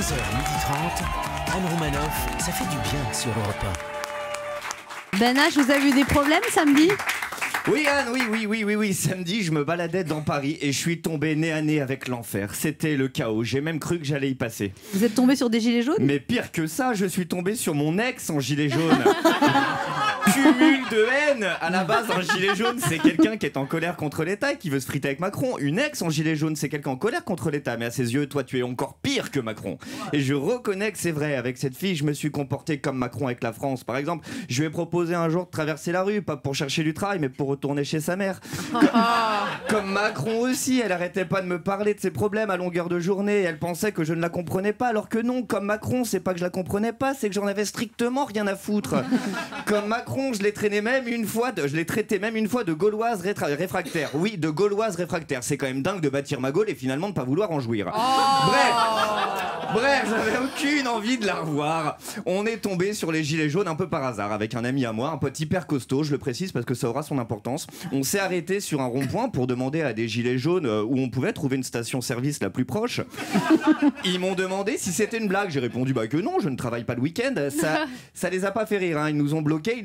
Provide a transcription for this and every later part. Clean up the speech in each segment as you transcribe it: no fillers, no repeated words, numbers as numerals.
11h30, Anne Romanoff, ça fait du bien sur Europe 1. Ben H, vous avez eu des problèmes samedi? Oui Anne, oui, samedi je me baladais dans Paris et je suis tombé nez à nez avec l'enfer. C'était le chaos, j'ai même cru que j'allais y passer. Vous êtes tombé sur des gilets jaunes? Mais pire que ça, je suis tombé sur mon ex en gilet jaune. Cumul de haine. À la base, un gilet jaune, c'est quelqu'un qui est en colère contre l'État et qui veut se friter avec Macron. Une ex en gilet jaune, c'est quelqu'un en colère contre l'État. Mais à ses yeux, toi, tu es encore pire que Macron. Et je reconnais que c'est vrai. Avec cette fille, je me suis comporté comme Macron avec la France. Par exemple, je lui ai proposé un jour de traverser la rue, pas pour chercher du travail, mais pour retourner chez sa mère. Comme Macron aussi, elle arrêtait pas de me parler de ses problèmes à longueur de journée. Elle pensait que je ne la comprenais pas, alors que non. Comme Macron, c'est pas que je la comprenais pas, c'est que j'en avais strictement rien à foutre. Comme Macron, je l'ai traité même une fois de gauloise réfractaire. Oui, de gauloise réfractaire. C'est quand même dingue de bâtir ma Gaule et finalement de pas vouloir en jouir. Bref, j'avais aucune envie de la revoir. On est tombé sur les gilets jaunes un peu par hasard avec un ami à moi, un pote hyper costaud, je le précise parce que ça aura son importance. On s'est arrêté sur un rond-point pour demander à des gilets jaunes où on pouvait trouver une station-service la plus proche. Ils m'ont demandé si c'était une blague. J'ai répondu que non, je ne travaille pas le week-end. Ça les a pas fait rire, hein. Ils nous ont bloqués,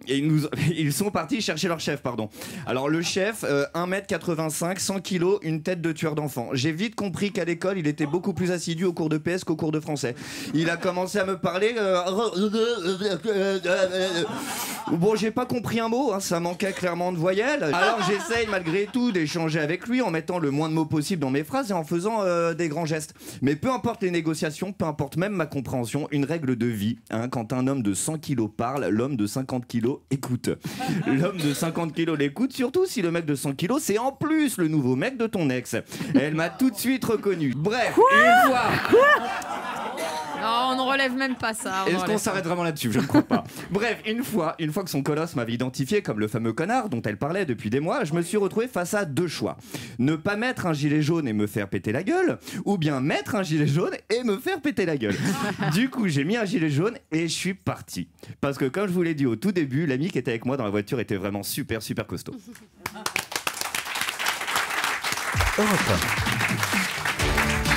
ils sont partis chercher leur chef, pardon. Alors le chef, 1m85, 100 kg, une tête de tueur d'enfants. J'ai vite compris qu'à l'école, il était beaucoup plus assidu au cours de PS qu'au cours de français. Il a commencé à me parler. Bon, j'ai pas compris un mot, hein, ça manquait clairement de voyelles. Alors j'essaye malgré tout d'échanger avec lui en mettant le moins de mots possible dans mes phrases et en faisant des grands gestes. Mais peu importe les négociations, peu importe même ma compréhension, une règle de vie, hein, quand un homme de 100 kilos parle, l'homme de 50 kilos écoute. L'homme de 50 kilos l'écoute, surtout si le mec de 100 kilos c'est en plus le nouveau mec de ton ex. Elle m'a tout de suite reconnu. Bref, une fois... Non, on ne relève même pas ça. Est-ce qu'on s'arrête vraiment là-dessus? Je ne crois pas. Bref, une fois que son colosse m'avait identifié comme le fameux connard dont elle parlait depuis des mois, je me suis retrouvé face à deux choix. Ne pas mettre un gilet jaune et me faire péter la gueule, ou bien mettre un gilet jaune et me faire péter la gueule. Du coup, j'ai mis un gilet jaune et je suis parti. Parce que comme je vous l'ai dit au tout début, l'ami qui était avec moi dans la voiture était vraiment super costaud. Europe 1.